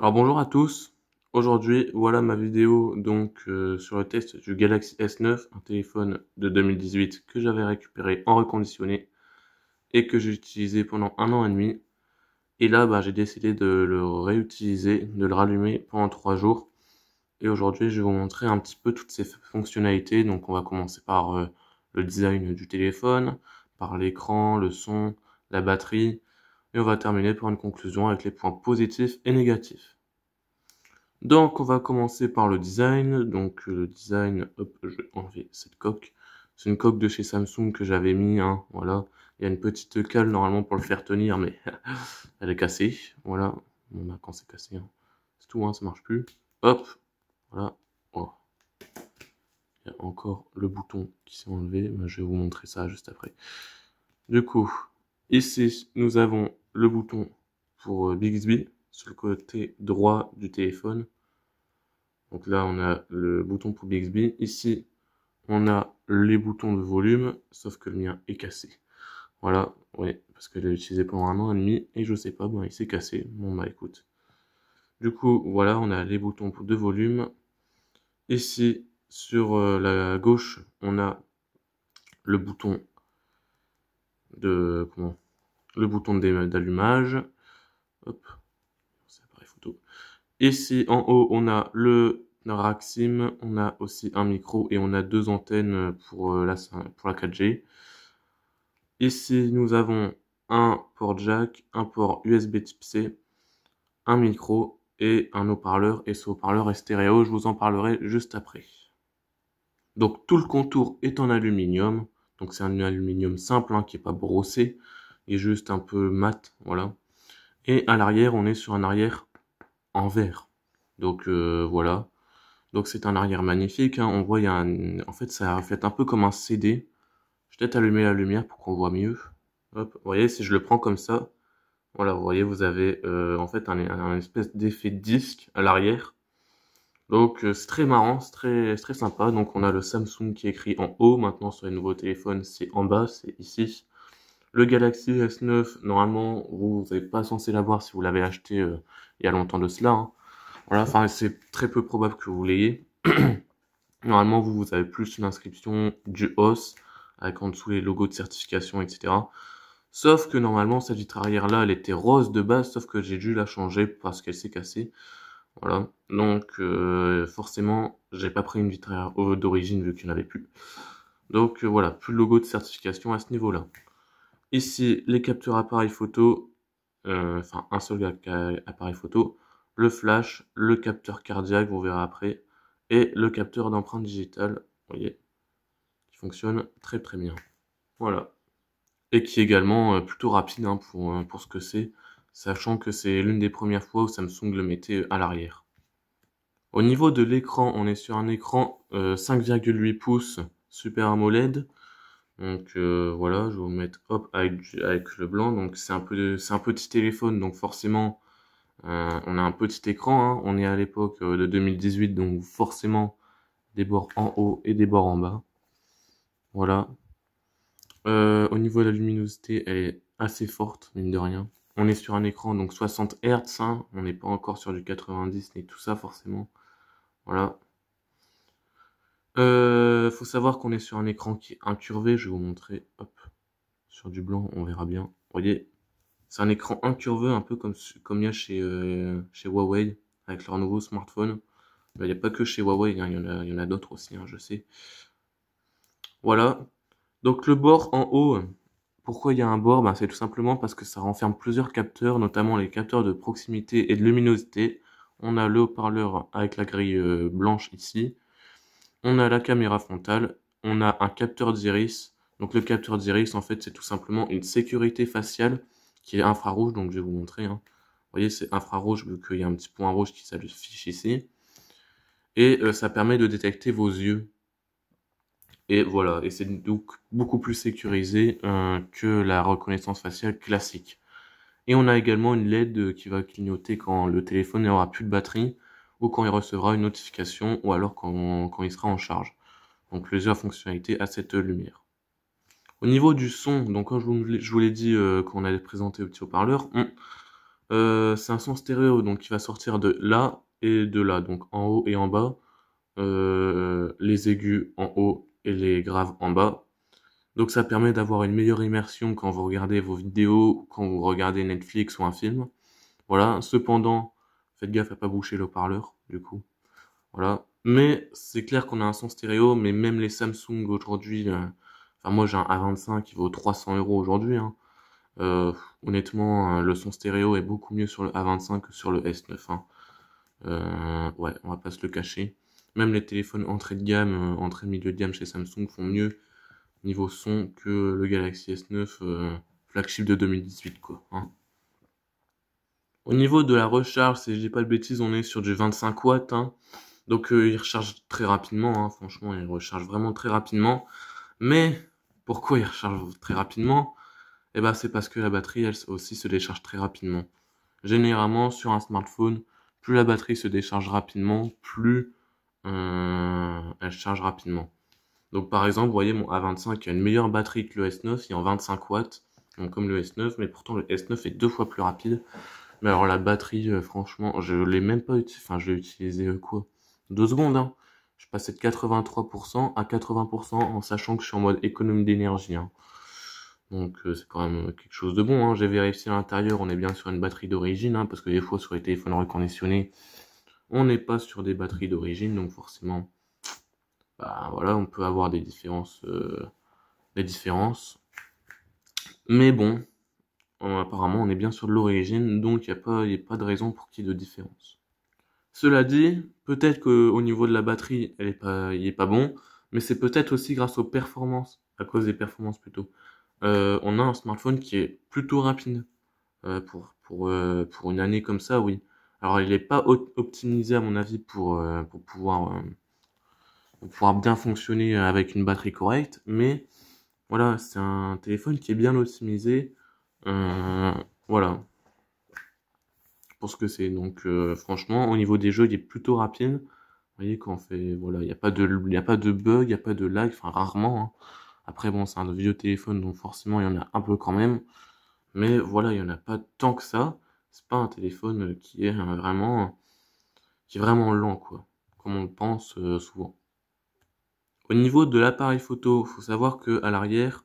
Alors bonjour à tous, aujourd'hui voilà ma vidéo sur le test du Galaxy S9, un téléphone de 2018 que j'avais récupéré en reconditionné et que j'ai utilisé pendant 1 an et demi. Et là j'ai décidé de le réutiliser, de le rallumer pendant 3 jours. Et aujourd'hui je vais vous montrer un petit peu toutes ses fonctionnalités. Donc on va commencer par le design du téléphone, par l'écran, le son, la batterie. Et on va terminer par une conclusion avec les points positifs et négatifs. Donc, on va commencer par le design. Donc, le design, hop, je vais enlever cette coque. C'est une coque de chez Samsung que j'avais mis, hein, voilà. Il y a une petite cale normalement pour le faire tenir, mais elle est cassée, voilà. Bon, bah, quand c'est cassé, hein, c'est tout, hein, ça marche plus. Hop, voilà. Oh. Il y a encore le bouton qui s'est enlevé, mais je vais vous montrer ça juste après. Du coup, ici, nous avons le bouton pour Bixby sur le côté droit du téléphone. Donc là, on a le bouton pour Bixby. Ici, on a les boutons de volume, sauf que le mien est cassé. Voilà, oui, parce que je l'ai utilisé pendant 1 an et demi et je sais pas, bon, il s'est cassé. Bon, bah écoute. Du coup, voilà, on a les boutons de volume. Ici, sur la gauche, on a le bouton le bouton d'allumage. Hop, c'est l'appareil photo. Ici, en haut, on a le rack SIM, on a aussi un micro et on a deux antennes pour la 4G. Ici, nous avons un port jack, un port USB type C, un micro et un haut-parleur. Et ce haut-parleur est stéréo, je vous en parlerai juste après. Donc tout le contour est en aluminium. Donc c'est un aluminium simple, hein, qui n'est pas brossé, et juste un peu mat, voilà. Et à l'arrière, on est sur un arrière en verre. Donc voilà. Donc c'est un arrière magnifique, hein. On voit, en fait, ça reflète un peu comme un CD. Je vais peut-être allumer la lumière pour qu'on voit mieux. Hop, vous voyez, si je le prends comme ça, voilà, vous voyez, vous avez en fait un espèce d'effet disque à l'arrière. Donc c'est très marrant, c'est très sympa. Donc on a le Samsung qui est écrit en haut. Maintenant sur les nouveaux téléphones, c'est en bas, c'est ici. Le Galaxy S9, normalement, vous n'êtes pas censé l'avoir si vous l'avez acheté il y a longtemps de cela, hein. Voilà, enfin c'est très peu probable que vous l'ayez. Normalement, vous avez plus une inscription du OS, avec en dessous les logos de certification, etc. Sauf que normalement, cette vitre arrière-là, elle était rose de base, sauf que j'ai dû la changer parce qu'elle s'est cassée. Voilà. Donc, forcément, j'ai pas pris une vitre arrière d'origine vu qu'il n'y en avait plus. Donc, voilà, plus de logo de certification à ce niveau-là. Ici, les capteurs appareil photo, enfin, un seul appareil photo, le flash, le capteur cardiaque, vous verrez après, et le capteur d'empreinte digitale, vous voyez, qui fonctionne très très bien. Voilà. Et qui est également plutôt rapide, hein, pour ce que c'est, sachant que c'est l'une des premières fois où Samsung le mettait à l'arrière. Au niveau de l'écran, on est sur un écran 5,8 pouces Super AMOLED. Donc voilà, je vais vous mettre hop avec le blanc. Donc c'est un petit téléphone, donc forcément on a un petit écran, hein. On est à l'époque de 2018, donc forcément des bords en haut et des bords en bas. Voilà. Au niveau de la luminosité, elle est assez forte, mine de rien. On est sur un écran donc 60 Hz, hein. On n'est pas encore sur du 90 ni tout ça forcément. Voilà. Faut savoir qu'on est sur un écran qui est incurvé. Je vais vous montrer. Hop, sur du blanc, on verra bien. Vous voyez, c'est un écran incurvé, un peu comme il y a chez Huawei avec leur nouveau smartphone. Il n'y a pas que chez Huawei, hein, il y en a d'autres aussi, hein, je sais. Voilà. Donc le bord en haut, pourquoi il y a un bord? C'est tout simplement parce que ça renferme plusieurs capteurs, notamment les capteurs de proximité et de luminosité. On a le haut-parleur avec la grille blanche ici. On a la caméra frontale. On a un capteur d'iris. Donc le capteur d'iris, en fait, c'est tout simplement une sécurité faciale qui est infrarouge. Donc je vais vous montrer, hein. Vous voyez, c'est infrarouge vu qu'il y a un petit point rouge qui s'affiche ici. Et ça permet de détecter vos yeux. Et voilà, et c'est donc beaucoup plus sécurisé que la reconnaissance faciale classique. Et on a également une LED qui va clignoter quand le téléphone n'aura plus de batterie ou quand il recevra une notification ou alors quand il sera en charge. Donc plusieurs fonctionnalités à cette lumière. Au niveau du son, donc comme je vous l'ai dit quand on allait présenter le petit haut-parleur, C'est un son stéréo, donc il va sortir de là et de là, donc en haut et en bas. Les aigus en haut et les graves en bas. Donc ça permet d'avoir une meilleure immersion quand vous regardez vos vidéos, quand vous regardez Netflix ou un film. Voilà. Cependant, faites gaffe à pas boucher le haut-parleur, du coup. Voilà. Mais c'est clair qu'on a un son stéréo, mais même les Samsung aujourd'hui, enfin moi j'ai un A25 qui vaut 300 € aujourd'hui, hein. Euh, Honnêtement, le son stéréo est beaucoup mieux sur le A25 que sur le S9, hein. Ouais, on va pas se le cacher. Même les téléphones entrée de gamme, entrée milieu de gamme chez Samsung font mieux niveau son que le Galaxy S9 flagship de 2018, quoi, hein. Au niveau de la recharge, si je dis pas de bêtises, on est sur du 25 watts, hein. Donc il recharge très rapidement, hein. Franchement, il recharge vraiment très rapidement. Mais pourquoi il recharge très rapidement? Eh ben c'est parce que la batterie, elle aussi se décharge très rapidement. Généralement, sur un smartphone, plus la batterie se décharge rapidement, plus elle charge rapidement. Donc par exemple, vous voyez, mon A25 a une meilleure batterie que le S9, il est en 25 watts, donc comme le S9, mais pourtant le S9 est 2 fois plus rapide. Mais alors la batterie, franchement, je l'ai même pas utilisé, enfin je l'ai utilisé quoi? 2 secondes, hein. Je suis passé de 83% à 80% en sachant que je suis en mode économie d'énergie, hein. Donc c'est quand même quelque chose de bon, hein. J'ai vérifié à l'intérieur, on est bien sur une batterie d'origine, hein, parce que des fois sur les téléphones reconditionnés, on n'est pas sur des batteries d'origine, donc forcément, bah voilà, on peut avoir des différences, Mais bon, apparemment, on est bien sur de l'origine, donc il y a pas de raison pour qu'il y ait de différence. Cela dit, peut-être qu'au niveau de la batterie, il est pas bon, mais c'est peut-être aussi grâce aux performances, à cause des performances plutôt. On a un smartphone qui est plutôt rapide. Pour une année comme ça, oui. Alors, il n'est pas optimisé, à mon avis, pour pouvoir bien fonctionner avec une batterie correcte, mais voilà, c'est un téléphone qui est bien optimisé. Euh, voilà, pour ce que c'est. Donc, franchement, au niveau des jeux, il est plutôt rapide. Vous voyez, quand on fait, voilà, il y a pas de bug, il n'y a pas de lag, enfin, rarement, hein. Après, bon, c'est un vieux téléphone, donc forcément, il y en a un peu quand même. Mais voilà, il y en a pas tant que ça. C'est pas un téléphone qui est vraiment lent, quoi, comme on le pense souvent. Au niveau de l'appareil photo, faut savoir que à l'arrière,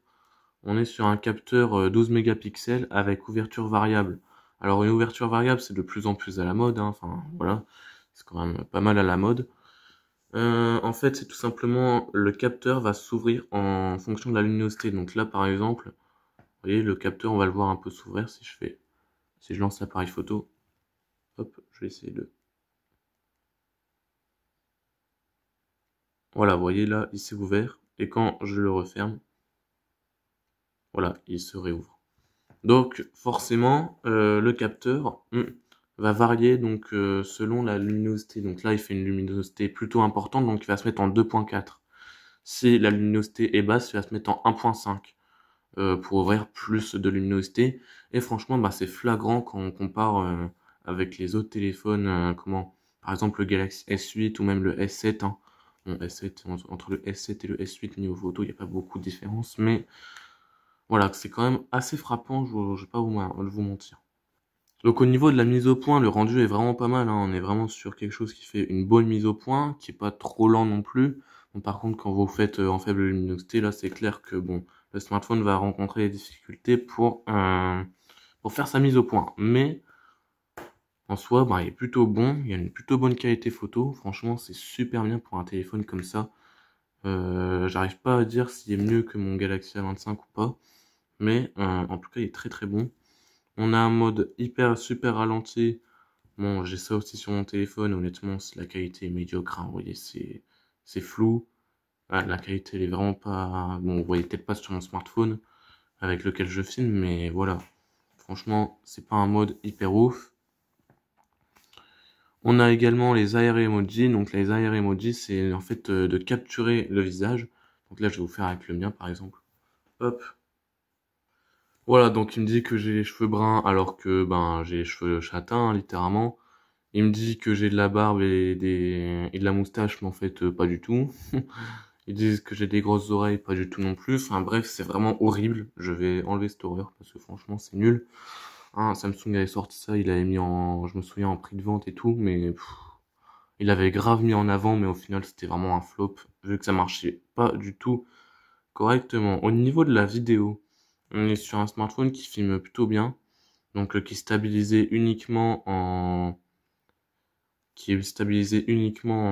on est sur un capteur 12 mégapixels avec ouverture variable. Alors une ouverture variable, c'est de plus en plus à la mode, hein. Enfin voilà, c'est quand même pas mal à la mode. En fait, c'est tout simplement le capteur va s'ouvrir en fonction de la luminosité. Donc là, par exemple, vous voyez, le capteur, on va le voir un peu s'ouvrir si je lance l'appareil photo. Hop, je vais essayer de... Voilà, vous voyez là, il s'est ouvert. Et quand je le referme, voilà, il se réouvre. Donc forcément, le capteur va varier donc selon la luminosité. Donc là, il fait une luminosité plutôt importante, donc il va se mettre en 2.4. Si la luminosité est basse, il va se mettre en 1.5 pour ouvrir plus de luminosité. Et franchement, bah, c'est flagrant quand on compare avec les autres téléphones, par exemple le Galaxy S8 ou même le S7, hein. Bon, S7, entre le S7 et le S8 niveau photo, il n'y a pas beaucoup de différence, mais voilà, c'est quand même assez frappant, je vais pas vous mentir. Donc au niveau de la mise au point, le rendu est vraiment pas mal, hein. On est vraiment sur quelque chose qui fait une bonne mise au point, qui est pas trop lent non plus. Bon, par contre, quand vous faites en faible luminosité, là c'est clair que bon, le smartphone va rencontrer des difficultés pour faire sa mise au point. Mais en soi, bah, il est plutôt bon, il y a une plutôt bonne qualité photo. Franchement, c'est super bien pour un téléphone comme ça. J'arrive pas à dire s'il est mieux que mon Galaxy A25 ou pas, mais en tout cas, il est très très bon. On a un mode hyper super ralenti. Bon, j'ai ça aussi sur mon téléphone. Honnêtement, la qualité est médiocre, hein. Vous voyez, c'est flou. Ah, la qualité, elle est vraiment pas... Bon, vous voyez peut-être pas sur mon smartphone avec lequel je filme, mais voilà. Franchement, c'est pas un mode hyper ouf. On a également les AR emoji. Donc les AR emoji, c'est en fait de capturer le visage. Donc là, je vais vous faire avec le mien, par exemple. Hop. Voilà, donc il me dit que j'ai les cheveux bruns alors que ben j'ai les cheveux châtains, hein, littéralement. Il me dit que j'ai de la barbe et de la moustache, mais en fait pas du tout. Ils disent que j'ai des grosses oreilles, pas du tout non plus. Enfin bref, c'est vraiment horrible. Je vais enlever cette horreur parce que franchement c'est nul. hein, Samsung avait sorti ça, il avait mis en, je me souviens, en prix de vente et tout, mais il avait grave mis en avant, mais au final c'était vraiment un flop, vu que ça marchait pas du tout correctement. Au niveau de la vidéo, on est sur un smartphone qui filme plutôt bien, donc qui est stabilisé uniquement en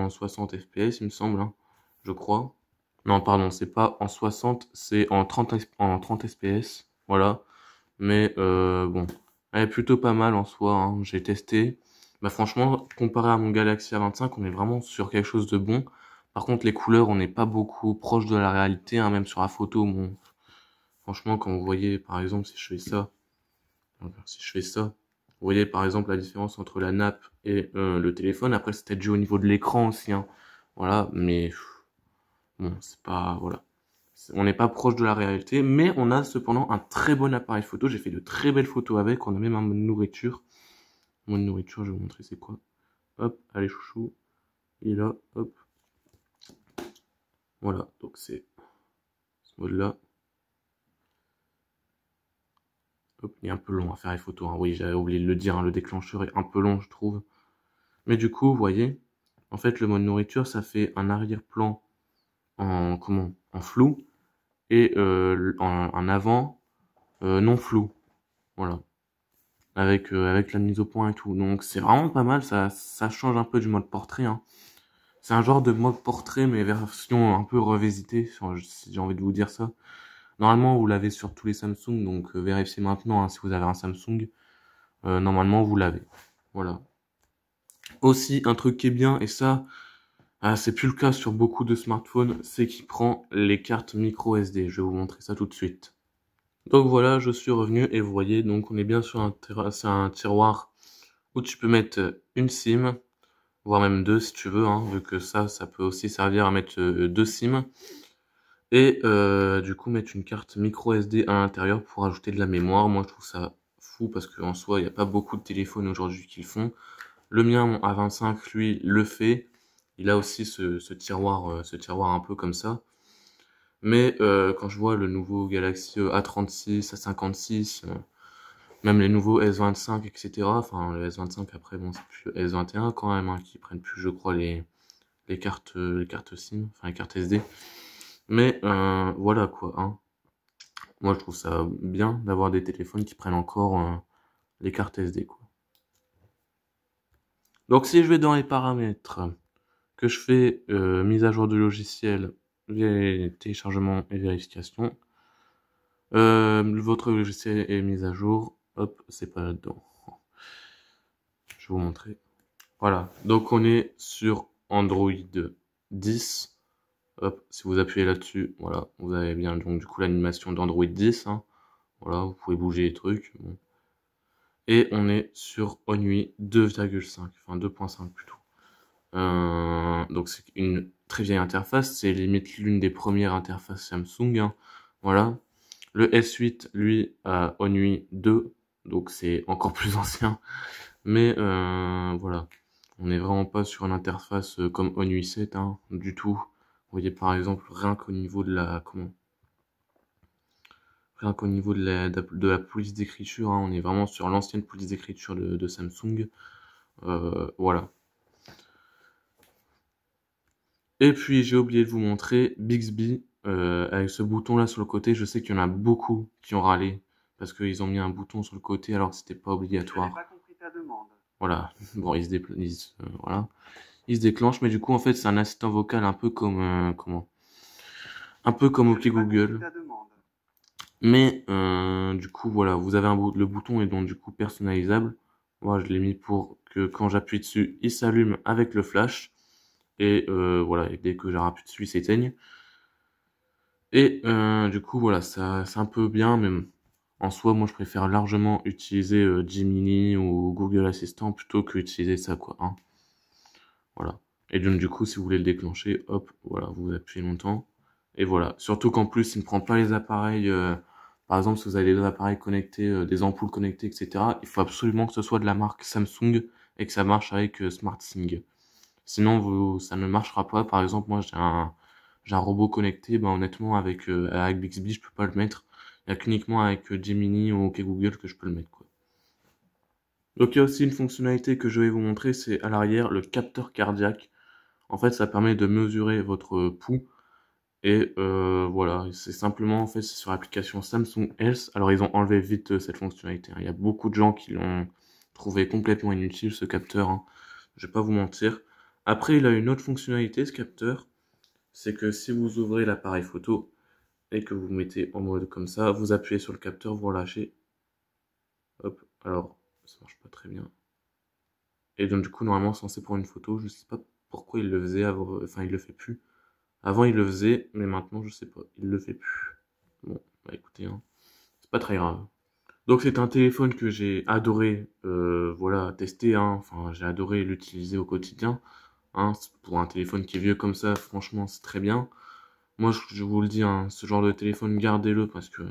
60 fps, il me semble, hein, je crois. Non, pardon, c'est pas en 60, c'est en 30 fps, voilà. Mais bon, elle est plutôt pas mal en soi, hein. J'ai testé. Bah franchement, comparé à mon Galaxy A25, on est vraiment sur quelque chose de bon. Par contre, les couleurs, on n'est pas beaucoup proche de la réalité, hein, même sur la photo. Bon, franchement, quand vous voyez, par exemple, si je fais ça, vous voyez par exemple la différence entre la nappe et le téléphone. Après, c'était dû au niveau de l'écran aussi, hein. Voilà, mais bon, c'est pas, voilà. On n'est pas proche de la réalité, mais on a cependant un très bon appareil photo. J'ai fait de très belles photos avec. On a même un mode nourriture. Mode nourriture, je vais vous montrer c'est quoi. Hop, allez chouchou. Il est là, hop. Voilà, donc c'est ce mode-là. Hop, il est un peu long à faire les photos, hein. Oui, j'avais oublié de le dire, hein, le déclencheur est un peu long, je trouve. Mais du coup, vous voyez, en fait, le mode nourriture, ça fait un arrière-plan en flou et un avant non flou. Voilà. Avec la mise au point et tout. Donc c'est vraiment pas mal, ça change un peu du mode portrait, hein. C'est un genre de mode portrait, mais version un peu revisitée, si j'ai envie de vous dire ça. Normalement, vous l'avez sur tous les Samsung, donc vérifiez maintenant, hein, si vous avez un Samsung. Normalement, vous l'avez. Voilà. Aussi, un truc qui est bien, et ça, c'est plus le cas sur beaucoup de smartphones, c'est qu'il prend les cartes micro SD. Je vais vous montrer ça tout de suite. Donc voilà, je suis revenu et vous voyez, donc on est bien sur c'est un tiroir où tu peux mettre une SIM, voire même deux si tu veux, hein, vu que ça peut aussi servir à mettre deux SIM. Et du coup mettre une carte micro SD à l'intérieur pour ajouter de la mémoire. Moi je trouve ça fou parce qu'en soi il n'y a pas beaucoup de téléphones aujourd'hui qui le font. Le mien, mon A25, lui, le fait. Il a aussi ce tiroir un peu comme ça. Mais quand je vois le nouveau Galaxy A36, A56, même les nouveaux S25, etc. Enfin, le S25 après, bon, c'est plus le S21 quand même, hein, qui prennent plus, je crois, les cartes SIM, enfin les cartes SD. Mais voilà quoi, hein. Moi, je trouve ça bien d'avoir des téléphones qui prennent encore les cartes SD, quoi. Donc, si je vais dans les paramètres, que je fais mise à jour de logiciel, téléchargement et vérification, votre logiciel est mis à jour, hop, c'est pas là-dedans. Je vais vous montrer. Voilà, donc on est sur Android 10. Hop, si vous appuyez là-dessus, voilà, vous avez bien donc du coup l'animation d'Android 10. Hein. Voilà, vous pouvez bouger les trucs. Bon. Et on est sur ONUI 2,5, enfin 2.5 plutôt. Donc c'est une très vieille interface, c'est limite l'une des premières interfaces Samsung. Hein. Voilà. Le S8, lui, a ONUI 2, donc c'est encore plus ancien. Mais voilà, on n'est vraiment pas sur une interface comme ONUI 7, hein, du tout. Vous voyez par exemple, rien qu'au niveau de la police d'écriture, hein, on est vraiment sur l'ancienne police d'écriture de Samsung. Voilà. Et puis j'ai oublié de vous montrer Bixby avec ce bouton là sur le côté. Je sais qu'il y en a beaucoup qui ont râlé parce qu'ils ont mis un bouton sur le côté alors que c'était pas obligatoire. Je n'ai pas compris ta demande. Voilà. Bon, voilà. Il se déclenche, mais du coup en fait c'est un assistant vocal un peu comme un peu comme OK Google. Mais du coup voilà, vous avez le bouton est donc du coup personnalisable. Moi je l'ai mis pour que quand j'appuie dessus, il s'allume avec le flash. Et voilà, et dès que j'appuie dessus, il s'éteigne. Et du coup, voilà, ça c'est un peu bien, mais en soi, moi, je préfère largement utiliser Gemini ou Google Assistant plutôt que utiliser ça, quoi. Hein. Voilà. Et donc, du coup, si vous voulez le déclencher, hop, voilà, vous appuyez longtemps. Et voilà. Surtout qu'en plus, il ne prend pas les appareils. Par exemple, si vous avez des appareils connectés, des ampoules connectées, etc., il faut absolument que ce soit de la marque Samsung et que ça marche avec SmartThing. Sinon, ça ne marchera pas. Par exemple, moi, j'ai un robot connecté. Ben, honnêtement, avec Bixby, je peux pas le mettre. Il y a qu'uniquement avec Gemini ou OK Google que je peux le mettre, quoi. Donc il y a aussi une fonctionnalité que je vais vous montrer, c'est à l'arrière le capteur cardiaque. En fait, ça permet de mesurer votre pouls. Et voilà, c'est simplement, en fait, c'est sur l'application Samsung Health. Alors, ils ont enlevé vite cette fonctionnalité, hein. Il y a beaucoup de gens qui l'ont trouvé complètement inutile, ce capteur, hein. Je vais pas vous mentir. Après, il a une autre fonctionnalité, ce capteur. C'est que si vous ouvrez l'appareil photo et que vous mettez en mode comme ça, vous appuyez sur le capteur, vous relâchez. Hop, alors, ça marche pas très bien. Et donc, du coup, normalement, censé prendre une photo, je sais pas pourquoi il le faisait avant, enfin, il le fait plus. Avant, il le faisait, mais maintenant, je sais pas, il le fait plus. Bon, bah écoutez, hein, c'est pas très grave. Donc c'est un téléphone que j'ai adoré, voilà, tester, hein. Enfin, j'ai adoré l'utiliser au quotidien, hein. Pour un téléphone qui est vieux comme ça, franchement, c'est très bien. Moi, je vous le dis, hein, ce genre de téléphone, gardez-le parce que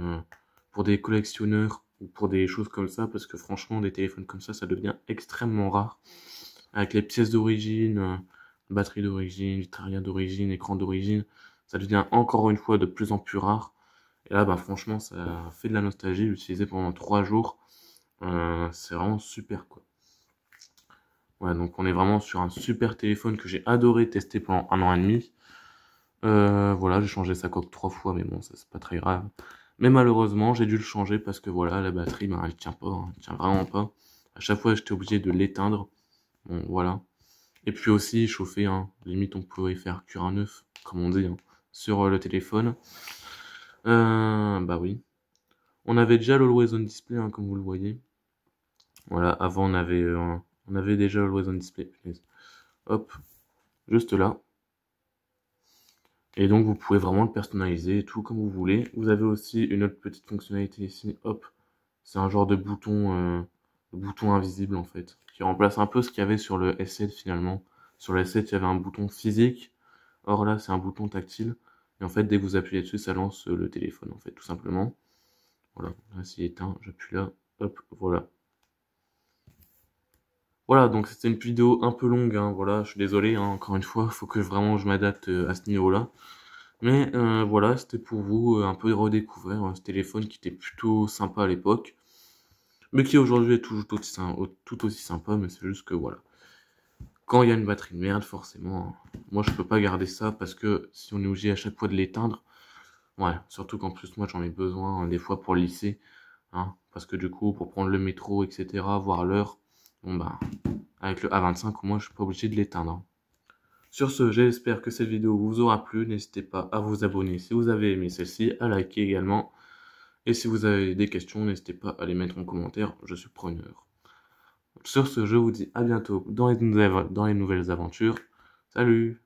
pour des collectionneurs ou pour des choses comme ça, parce que franchement, des téléphones comme ça devient extrêmement rare. Avec les pièces d'origine, batterie d'origine, vitraria d'origine, écran d'origine, ça devient encore une fois de plus en plus rare. Et là, bah, franchement, ça fait de la nostalgie. L'utiliser pendant 3 jours, c'est vraiment super, quoi. Ouais, donc on est vraiment sur un super téléphone que j'ai adoré tester pendant 1 an et demi. Voilà, j'ai changé sa coque 3 fois, mais bon, ça c'est pas très grave. Mais malheureusement, j'ai dû le changer parce que voilà, la batterie, bah, elle tient pas, hein, elle tient vraiment pas. À chaque fois, j'étais obligé de l'éteindre. Bon, voilà. Et puis aussi, chauffer, hein. Limite, on pouvait faire cuire un œuf, comme on dit, hein, sur le téléphone. Bah oui. On avait déjà l'Always On Display, hein, comme vous le voyez. Voilà, avant on avait déjà l'Always On Display. Punaise. Hop, juste là. Et donc vous pouvez vraiment le personnaliser, tout comme vous voulez. Vous avez aussi une autre petite fonctionnalité ici. Hop, c'est un genre de bouton invisible en fait, qui remplace un peu ce qu'il y avait sur le S7 finalement. Sur le S7, il y avait un bouton physique. Or là, c'est un bouton tactile. Et en fait, dès que vous appuyez dessus, ça lance le téléphone en fait, tout simplement. Voilà, là s'il est éteint, j'appuie là. Hop, voilà. Voilà, donc c'était une vidéo un peu longue, hein, voilà, je suis désolé, hein, encore une fois, faut que vraiment je m'adapte à ce niveau-là. Mais voilà, c'était pour vous un peu redécouvrir ce téléphone qui était plutôt sympa à l'époque, mais qui aujourd'hui est tout aussi sympa, mais c'est juste que voilà. Quand il y a une batterie de merde, forcément, moi je peux pas garder ça parce que si on est obligé à chaque fois de l'éteindre, ouais, surtout qu'en plus moi j'en ai besoin des fois pour le lycée, hein, parce que du coup pour prendre le métro, etc., voir l'heure, bon bah avec le A25 au moins je suis pas obligé de l'éteindre, hein. Sur ce, j'espère que cette vidéo vous aura plu. N'hésitez pas à vous abonner si vous avez aimé celle-ci, à liker également. Et si vous avez des questions, n'hésitez pas à les mettre en commentaire, je suis preneur. Sur ce, je vous dis à bientôt dans les nouvelles aventures. Salut!